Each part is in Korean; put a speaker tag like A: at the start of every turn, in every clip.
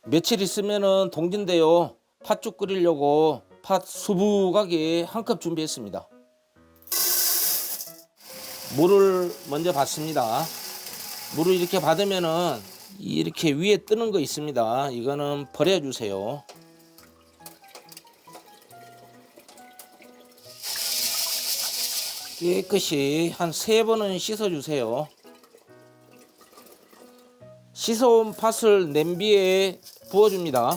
A: 며칠 있으면은 동진데요. 팥죽 끓이려고 팥 수북하게 한 컵 준비했습니다. 물을 먼저 받습니다. 물을 이렇게 받으면은 이렇게 위에 뜨는 거 있습니다. 이거는 버려주세요. 깨끗이 한 3번은 씻어주세요. 씻어온 팥을 냄비에 부어줍니다.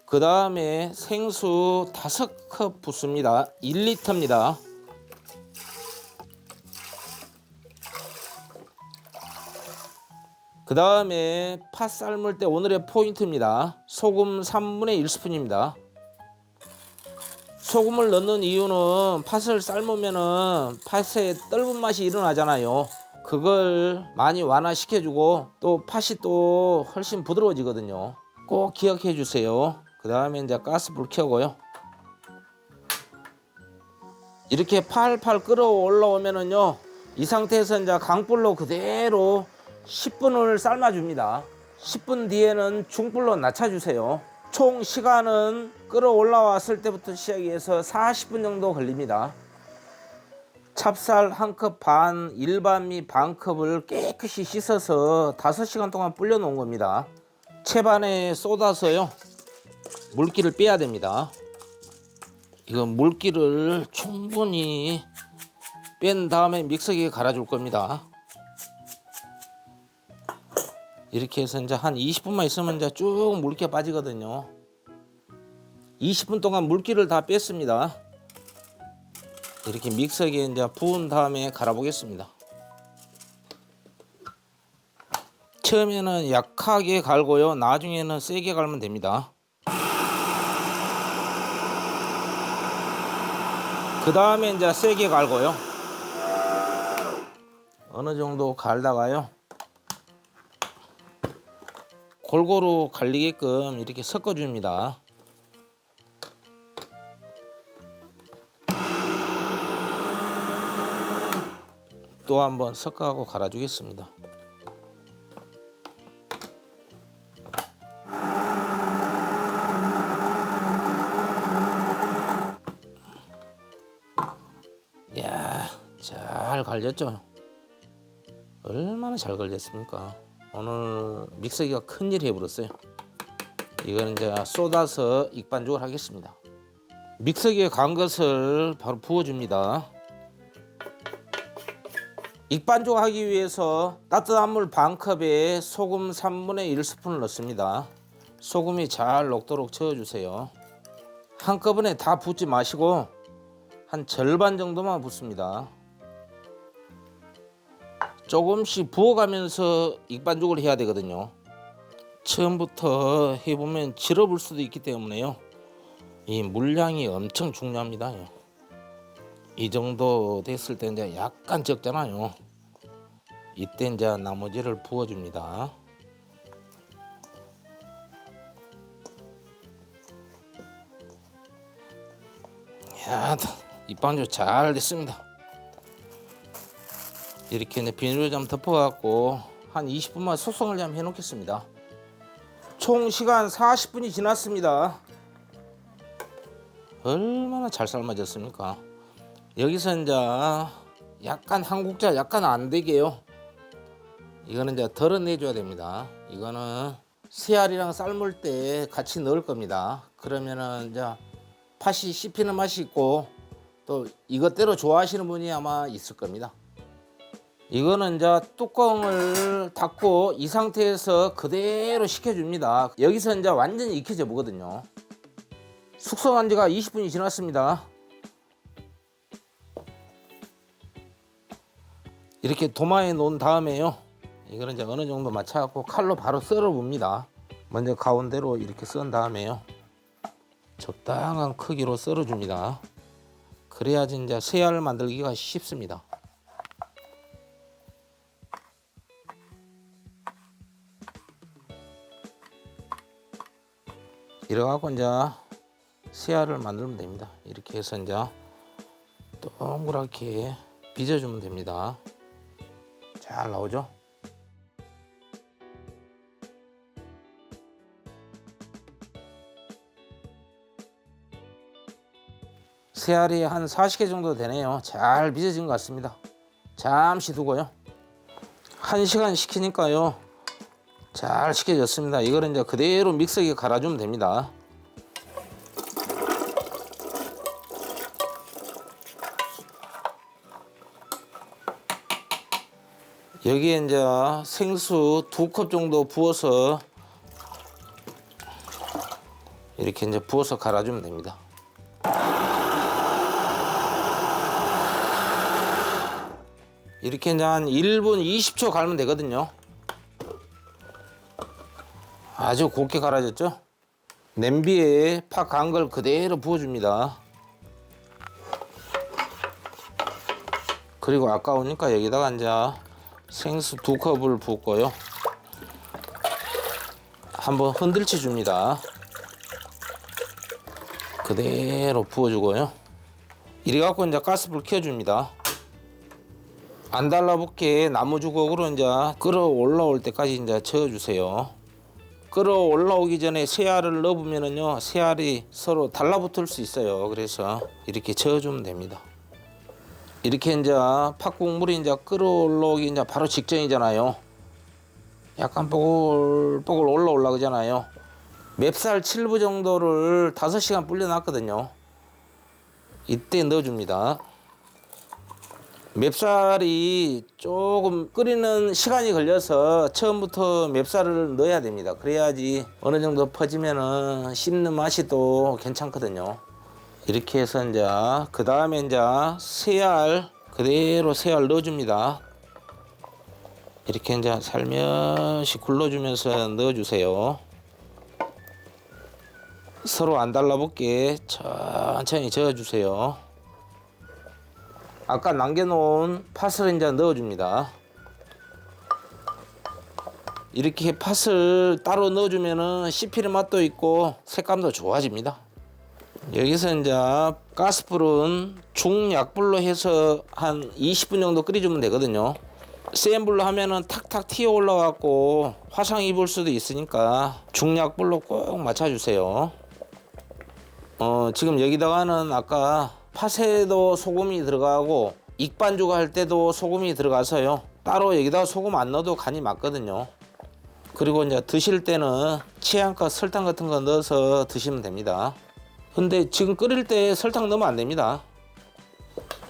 A: 그 다음에 생수 5컵 붓습니다. 1리터입니다. 그 다음에 팥 삶을 때 오늘의 포인트입니다. 소금 3분의 1스푼입니다. 소금을 넣는 이유는 팥을 삶으면은 팥에 떫은 맛이 일어나잖아요. 그걸 많이 완화시켜주고 또 팥이 또 훨씬 부드러워지거든요. 꼭 기억해 주세요. 그 다음에 이제 가스불 켜고요. 이렇게 팔팔 끓어 올라오면은요, 이 상태에서 이제 강불로 그대로 10분을 삶아줍니다. 10분 뒤에는 중불로 낮춰주세요. 총 시간은 끓어 올라왔을 때부터 시작해서 40분 정도 걸립니다. 찹쌀 1컵 반, 일반미 반컵을 깨끗이 씻어서 5시간 동안 불려 놓은 겁니다. 채반에 쏟아서요, 물기를 빼야 됩니다. 이거 물기를 충분히 뺀 다음에 믹서기에 갈아줄 겁니다. 이렇게 해서 이제 한 20분만 있으면 이제 쭉 물기가 빠지거든요. 20분 동안 물기를 다 뺐습니다. 이렇게 믹서기에 이제 부은 다음에 갈아보겠습니다. 처음에는 약하게 갈고요. 나중에는 세게 갈면 됩니다. 그 다음에 이제 세게 갈고요. 어느 정도 갈다가요, 골고루 갈리게끔 이렇게 섞어줍니다. 또 한번 섞어하고 갈아주겠습니다. 이야, 잘 갈렸죠? 얼마나 잘 걸렸습니까? 오늘 믹서기가 큰일 해버렸어요. 이거는 이제 쏟아서 익반죽을 하겠습니다. 믹서기에 간 것을 바로 부어줍니다. 익반죽 하기 위해서 따뜻한 물 반컵에 소금 3분의 1스푼을 넣습니다. 소금이 잘 녹도록 저어주세요. 한꺼번에 다 붓지 마시고 한 절반 정도만 붓습니다. 조금씩 부어가면서 익반죽을 해야 되거든요. 처음부터 해보면 질어볼 수도 있기 때문에요, 이 물량이 엄청 중요합니다. 이 정도 됐을 때 이제 약간 적잖아요. 이때 이제 나머지를 부어줍니다. 야, 익반죽 잘 됐습니다. 이렇게 이제 비닐로 좀 덮어갖고 한 20분만 숙성을 좀 해놓겠습니다. 총 시간 40분이 지났습니다. 얼마나 잘 삶아졌습니까? 여기서 이제 약간 한국자 약간 안 되게요, 이거는 이제 덜어내줘야 됩니다. 이거는 새알이랑 삶을 때 같이 넣을 겁니다. 그러면은 이제 팥이 씹히는 맛이 있고 또 이것대로 좋아하시는 분이 아마 있을 겁니다. 이거는 이제 뚜껑을 닫고 이 상태에서 그대로 식혀줍니다. 여기서 이제 완전히 익혀져 보거든요. 숙성한 지가 20분이 지났습니다. 이렇게 도마에 놓은 다음에요, 이거는 이제 어느 정도 맞춰갖고 칼로 바로 썰어 봅니다. 먼저 가운데로 이렇게 썬 다음에요, 적당한 크기로 썰어 줍니다. 그래야지 이제 새알 만들기가 쉽습니다. 이래갖고 이제 새알을 만들면 됩니다. 이렇게 해서 이제 동그랗게 빚어주면 됩니다. 잘 나오죠? 새알이 한 40개 정도 되네요. 잘 빚어진 것 같습니다. 잠시 두고요. 1시간 식히니까요. 잘 식혀졌습니다. 이거는 이제 그대로 믹서기에 갈아주면 됩니다. 여기에 이제 생수 2컵 정도 부어서 이렇게 이제 부어서 갈아주면 됩니다. 이렇게 이제 한 1분 20초 갈면 되거든요. 아주 곱게 갈아졌죠? 냄비에 파 간 걸 그대로 부어줍니다. 그리고 아까우니까 여기다가 이제 생수 2컵을 붓고요. 한번 흔들쳐 줍니다. 그대로 부어주고요. 이래갖고 이제 가스불 켜줍니다. 안 달라붙게 나무 주걱으로 이제 끓어 올라올 때까지 이제 저어주세요. 끓어 올라오기 전에 새알을 넣으면은요, 새알이 서로 달라붙을 수 있어요. 그래서 이렇게 저어주면 됩니다. 이렇게 이제 팥국물이 이제 끓어 올라오기 이제 바로 직전이잖아요. 약간 뽀글뽀글 올라오려잖아요. 맵쌀 7부 정도를 5시간 불려놨거든요. 이때 넣어줍니다. 맵쌀이 조금 끓이는 시간이 걸려서 처음부터 맵쌀을 넣어야 됩니다. 그래야지 어느 정도 퍼지면은 씹는 맛이 또 괜찮거든요. 이렇게 해서 이제 그 다음에 이제 새알 그대로 새알 넣어줍니다. 이렇게 이제 살며시 굴러주면서 넣어주세요. 서로 안 달라붙게 천천히 저어주세요. 아까 남겨놓은 팥을 이제 넣어줍니다. 이렇게 팥을 따로 넣어주면은 씹히는 맛도 있고 색감도 좋아집니다. 여기서 이제 가스불은 중약불로 해서 한 20분 정도 끓여주면 되거든요. 센 불로 하면은 탁탁 튀어 올라가고 화상 입을 수도 있으니까 중약불로 꼭 맞춰주세요. 지금 여기다가는 아까 팥에도 소금이 들어가고 익반죽 할 때도 소금이 들어가서요. 따로 여기다가 소금 안 넣어도 간이 맞거든요. 그리고 이제 드실 때는 취향껏 설탕 같은 거 넣어서 드시면 됩니다. 근데 지금 끓일 때 설탕 넣으면 안 됩니다.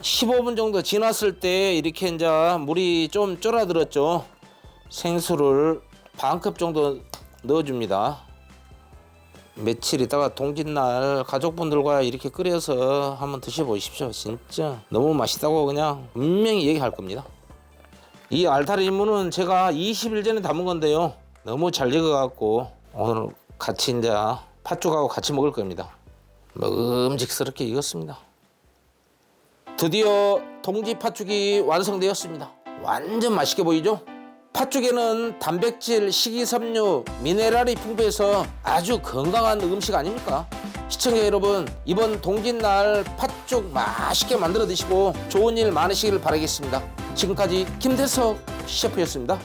A: 15분 정도 지났을 때 이렇게 이제 물이 좀 쫄아들었죠. 생수를 반컵 정도 넣어줍니다. 며칠 있다가 동짓날 가족분들과 이렇게 끓여서 한번 드셔보십시오. 진짜 너무 맛있다고 그냥 분명히 얘기할 겁니다. 이 알타리무는 제가 20일 전에 담은 건데요. 너무 잘 익어갖고 오늘 같이 이제 팥죽하고 같이 먹을 겁니다. 먹음직스럽게 익었습니다. 드디어 동지 팥죽이 완성되었습니다. 완전 맛있게 보이죠? 팥죽에는 단백질, 식이섬유, 미네랄이 풍부해서 아주 건강한 음식 아닙니까? 시청자 여러분, 이번 동짓날 팥죽 맛있게 만들어 드시고 좋은 일 많으시길 바라겠습니다. 지금까지 김대석 셰프였습니다.